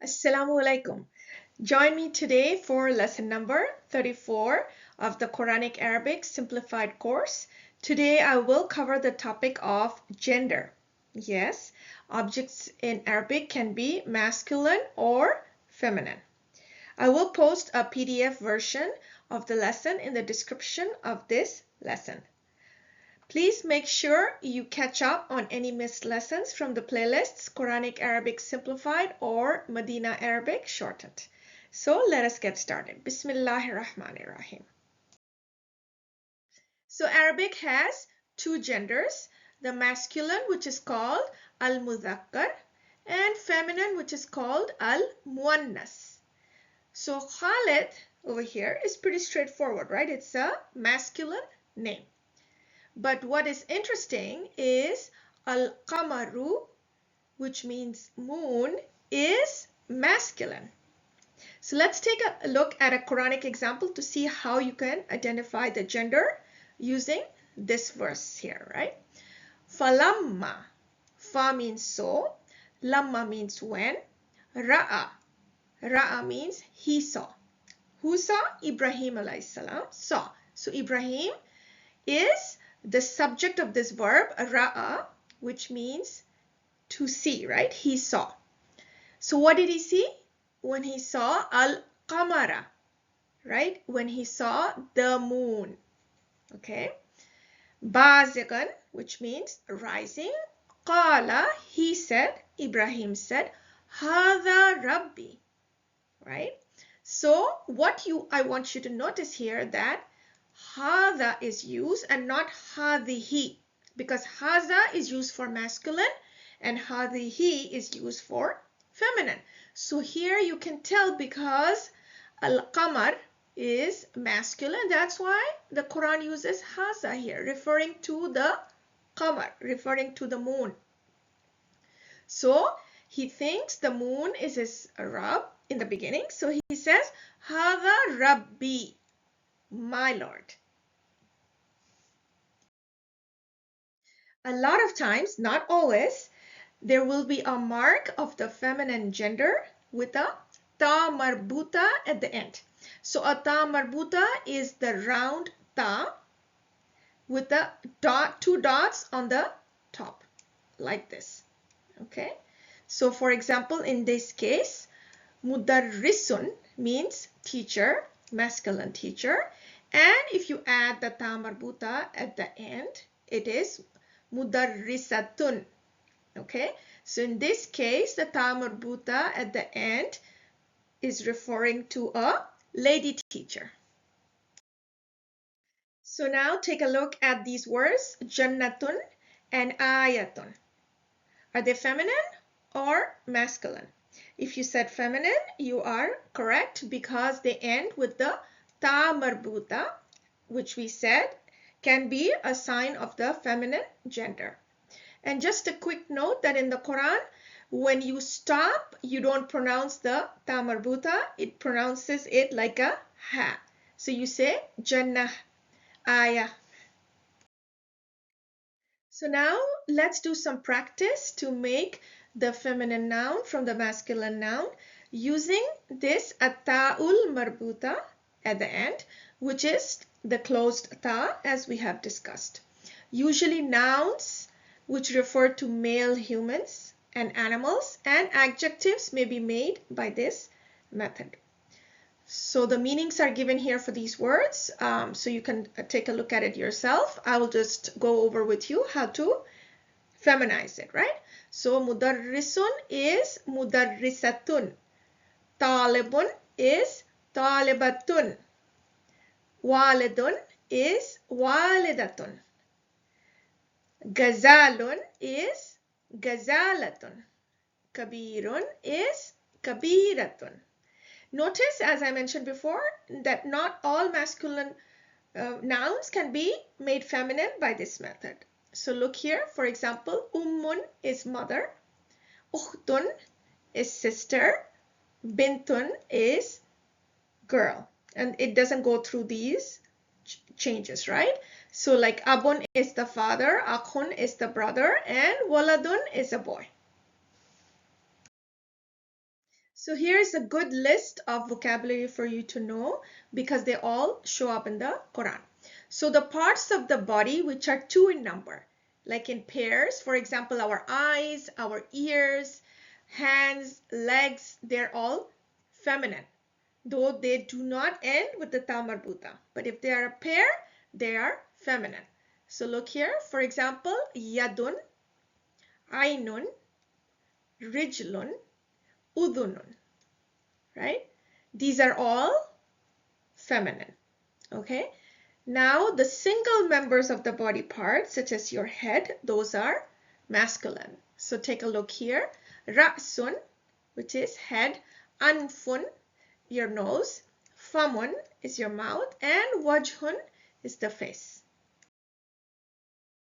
Assalamu alaikum. Join me today for lesson number 34 of the Quranic Arabic Simplified course. Today I will cover the topic of gender. Yes, objects in Arabic can be masculine or feminine. I will post a PDF version of the lesson in the description of this lesson. Please make sure you catch up on any missed lessons from the playlists Quranic Arabic Simplified or Madinah Arabic Shortened. So let us get started. Bismillahir Rahmanir Rahim. So Arabic has two genders, the masculine which is called al-mudhakkar and feminine which is called al-muannas. So Khalid over here is pretty straightforward, right? It's a masculine name. But what is interesting is al-qamaru, which means moon, is masculine. So let's take a look at a Quranic example to see how you can identify the gender using this verse here, right? Falamma, fa means so, lamma means when, ra'a, ra'a means he saw. Who saw? Ibrahim alayhi salam saw. So Ibrahim is the subject of this verb, ra'a, which means to see, right? He saw. So what did he see? When he saw al-qamara, right? When he saw the moon, okay? Bazigan, which means rising. Qala, he said, Ibrahim said, Hada Rabbi, right? So what I want you to notice here that Hada is used and not hadihi, because Hada is used for masculine and hadihi is used for feminine. So here you can tell because al-qamar is masculine, that's why the Quran uses Hada here, referring to the qamar, referring to the moon. So he thinks the moon is his Rabb in the beginning. So he says, Hada Rabbi, my Lord. A lot of times, not always, there will be a mark of the feminine gender with a ta marbuta at the end. So a ta marbuta is the round ta with the two dots on the top, like this. Okay. So for example, in this case, mudarrisun means teacher, masculine teacher. And if you add the ta marbuta at the end, it is mudarrisatun. Okay, so in this case, the ta marbuta at the end is referring to a lady teacher. So now take a look at these words, jannatun and ayatun. Are they feminine or masculine? If you said feminine, you are correct because they end with the ta marbuta, which we said can be a sign of the feminine gender. And just a quick note that in the Quran, when you stop, you don't pronounce the ta marbuta, it pronounces it like a ha. So you say jannah, ayah. So now let's do some practice to make the feminine noun from the masculine noun using this at-ta'ul marbuta at the end, which is the closed ta as we have discussed. Usually nouns which refer to male humans and animals and adjectives may be made by this method. So the meanings are given here for these words, so you can take a look at it yourself. I will just go over with you how to feminize it, right? So mudarrisun is mudarrisatun. Talibun is talibatun. Walidun is walidatun. Gazalun is gazalatun. Kabirun is kabiratun. Notice, as I mentioned before, that not all masculine nouns can be made feminine by this method. So look here, for example, ummun is mother, ukhtun is sister, bintun is girl. And it doesn't go through these changes, right? So like abun is the father, akhun is the brother, and waladun is a boy. So here's a good list of vocabulary for you to know because they all show up in the Quran. So the parts of the body which are 2 in number, like in pairs, for example, our eyes, our ears, hands, legs, they're all feminine, though they do not end with the ta marbuta. But if they are a pair, they are feminine. So look here, for example, yadun, ainun, rijlun, udunun, right? These are all feminine, okay? Now the single members of the body parts, such as your head, those are masculine. So take a look here. Ra'sun, which is head. Anfun, your nose. Famun is your mouth. And wajhun is the face.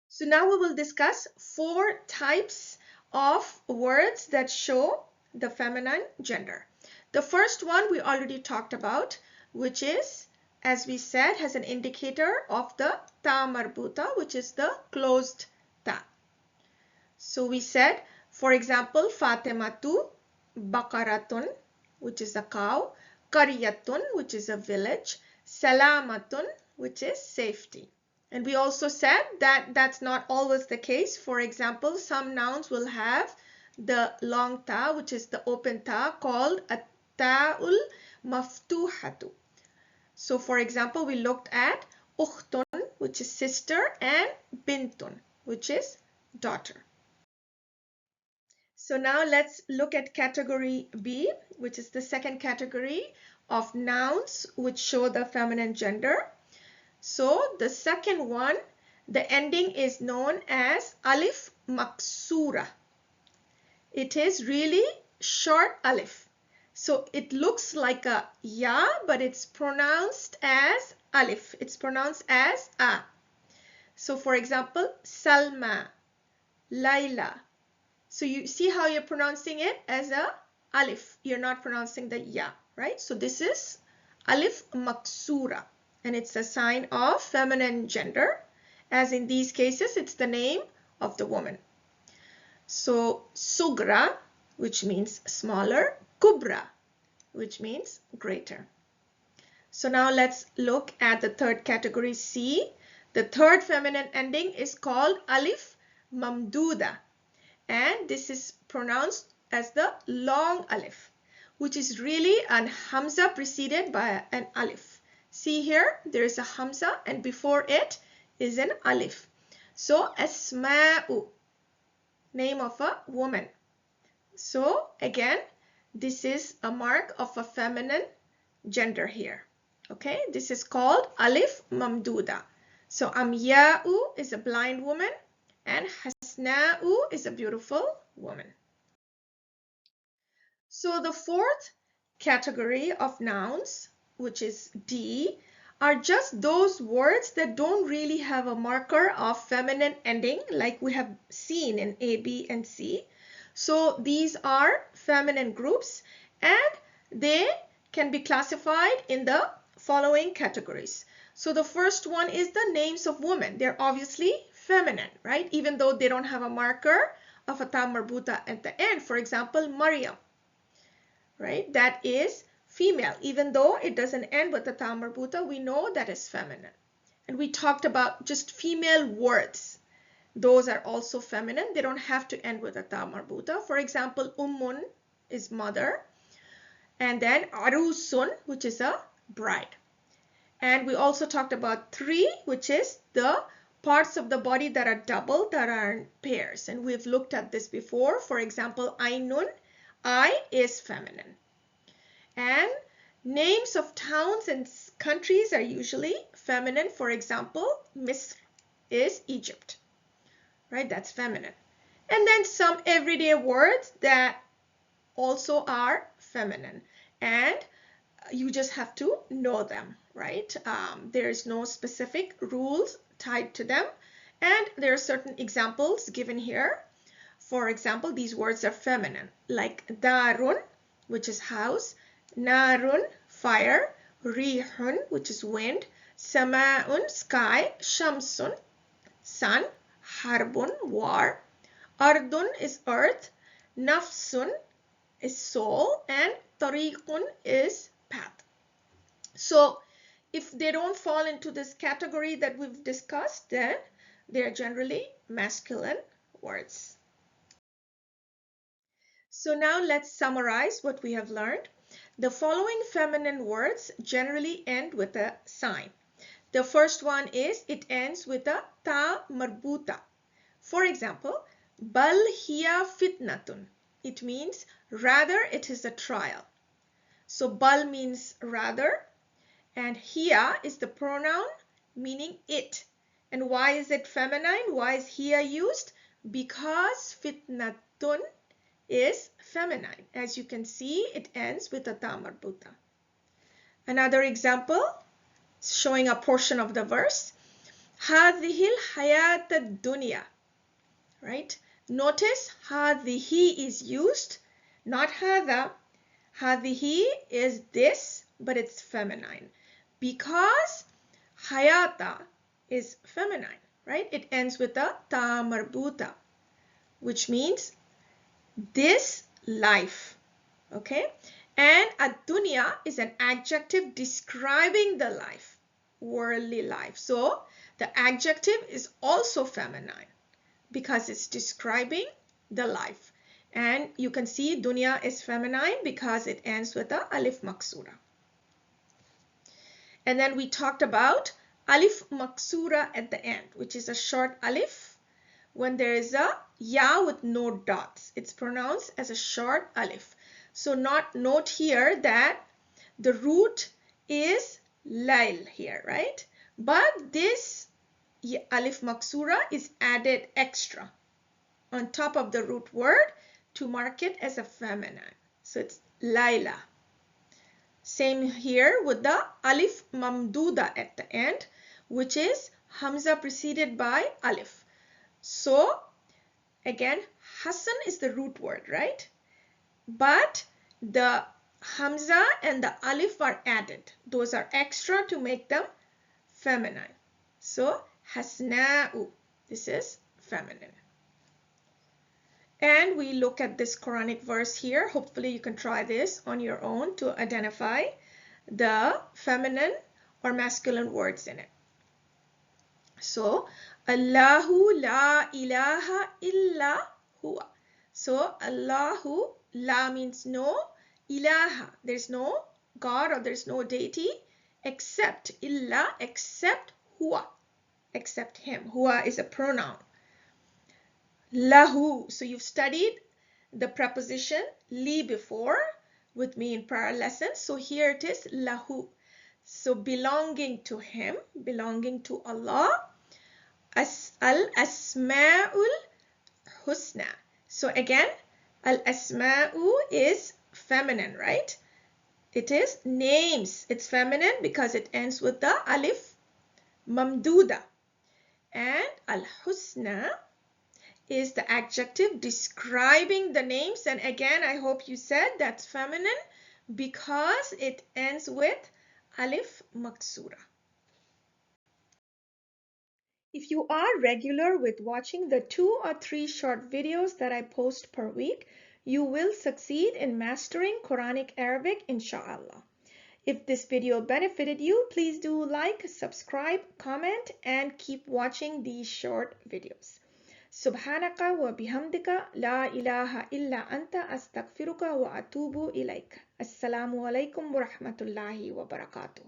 So now we will discuss 4 types of words that show the feminine gender. The first one we already talked about, which is, as we said, has an indicator of the ta marbuta, which is the closed ta. So we said, for example, Fatimatu Baqaratun, which is a cow, Qaryatun, which is a village, Salamatun, which is safety. And we also said that that's not always the case. For example, some nouns will have the long ta, which is the open ta, called a ta'ul maftuhatu. So for example, we looked at ukhtun, which is sister, and bintun, which is daughter. So now let's look at category B, which is the second category of nouns which show the feminine gender. So the second one, the ending is known as alif maksura. It is really short alif. So it looks like a ya, but it's pronounced as alif. It's pronounced as a. So for example, Salma, Laila. So you see how you're pronouncing it as a alif. You're not pronouncing the ya, right? So this is alif maksura. And it's a sign of feminine gender, as in these cases, it's the name of the woman. So, sugra, which means smaller, kubra, which means greater. So now let's look at the third category, C. The third feminine ending is called alif mamduda, and this is pronounced as the long alif, which is really an hamza preceded by an alif. See here, there is a hamza and before it is an alif. So, asma'u, name of a woman. So, again, this is a mark of a feminine gender here. Okay, this is called alif mamduda. So, amya'u is a blind woman and hasna'u is a beautiful woman. So, the fourth category of nouns, which is D, are just those words that don't really have a marker of feminine ending like we have seen in A, B, and C. So these are feminine groups and they can be classified in the following categories. So the first one is the names of women. They're obviously feminine, right? Even though they don't have a marker of a ta marbuta at the end. For example, Maryam, right? That is female. Even though it doesn't end with the ta marbuta, we know that is feminine. And we talked about just female words. Those are also feminine. They don't have to end with a ta marbuta. For example, ummun is mother. And then arusun, which is a bride. And we also talked about three, which is the parts of the body that are double, that are in pairs. And we've looked at this before. For example, ainun, I is feminine. And names of towns and countries are usually feminine. For example, Misr is Egypt, right? That's feminine. And then some everyday words that also are feminine. And you just have to know them, right? There's no specific rules tied to them. And there are certain examples given here. For example, these words are feminine, like darun, which is house, narun, fire, rihun, which is wind, sama'un, sky, shamsun, sun, harbun, war, ardun is earth, nafsun is soul, and tariqun is path. So if they don't fall into this category that we've discussed, then they're generally masculine words. So now let's summarize what we have learned. The following feminine words generally end with a sign. The first one is it ends with a ta marbuta. For example, bal hiya fitnatun. It means rather it is a trial. So bal means rather, and hiya is the pronoun meaning it. And why is it feminine? Why is hiya used? Because fitnatun is feminine. As you can see, it ends with a ta marbuta. Another example, showing a portion of the verse. هذه الحياة الدنيا. Right? Notice هذه is used, not هذا. هذه is this, but it's feminine. Because hayata is feminine, right? It ends with a ta marbuta, which means this life, okay? And ad-dunya is an adjective describing the life, worldly life. So the adjective is also feminine because it's describing the life. And you can see dunya is feminine because it ends with a alif maksura. And then we talked about alif maksura at the end, which is a short alif. When there is a ya with no dots, it's pronounced as a short alif. So note here that the root is lail here, right? But this alif maksura is added extra on top of the root word to mark it as a feminine. So it's laila. Same here with the alif mamduda at the end, which is hamza preceded by alif. So again, Hassan is the root word, right? But the hamza and the alif are added. Those are extra to make them feminine. So hasna'u, this is feminine. And we look at this Quranic verse here. Hopefully you can try this on your own to identify the feminine or masculine words in it. So, Allahu la ilaha illa huwa. So, Allahu, la means no, ilaha, there's no God or there's no deity, except, illa, except huwa, except him. Huwa is a pronoun. Lahu, so you've studied the preposition li before with me in prior lessons. So here it is, lahu. So belonging to him, belonging to Allah. Al-asma'ul husna. So again, al-asma'u is feminine, right? It is names. It's feminine because it ends with the alif mamduda. And al-husna is the adjective describing the names. And again, I hope you said that's feminine because it ends with alif maksura. If you are regular with watching the 2 or 3 short videos that I post per week, you will succeed in mastering Quranic Arabic, inshaAllah. If this video benefited you, please do like, subscribe, comment, and keep watching these short videos. سبحانك وبحمدك لا إله إلا أنت أستغفرك وأتوب إليك. السلام عليكم ورحمة الله وبركاته.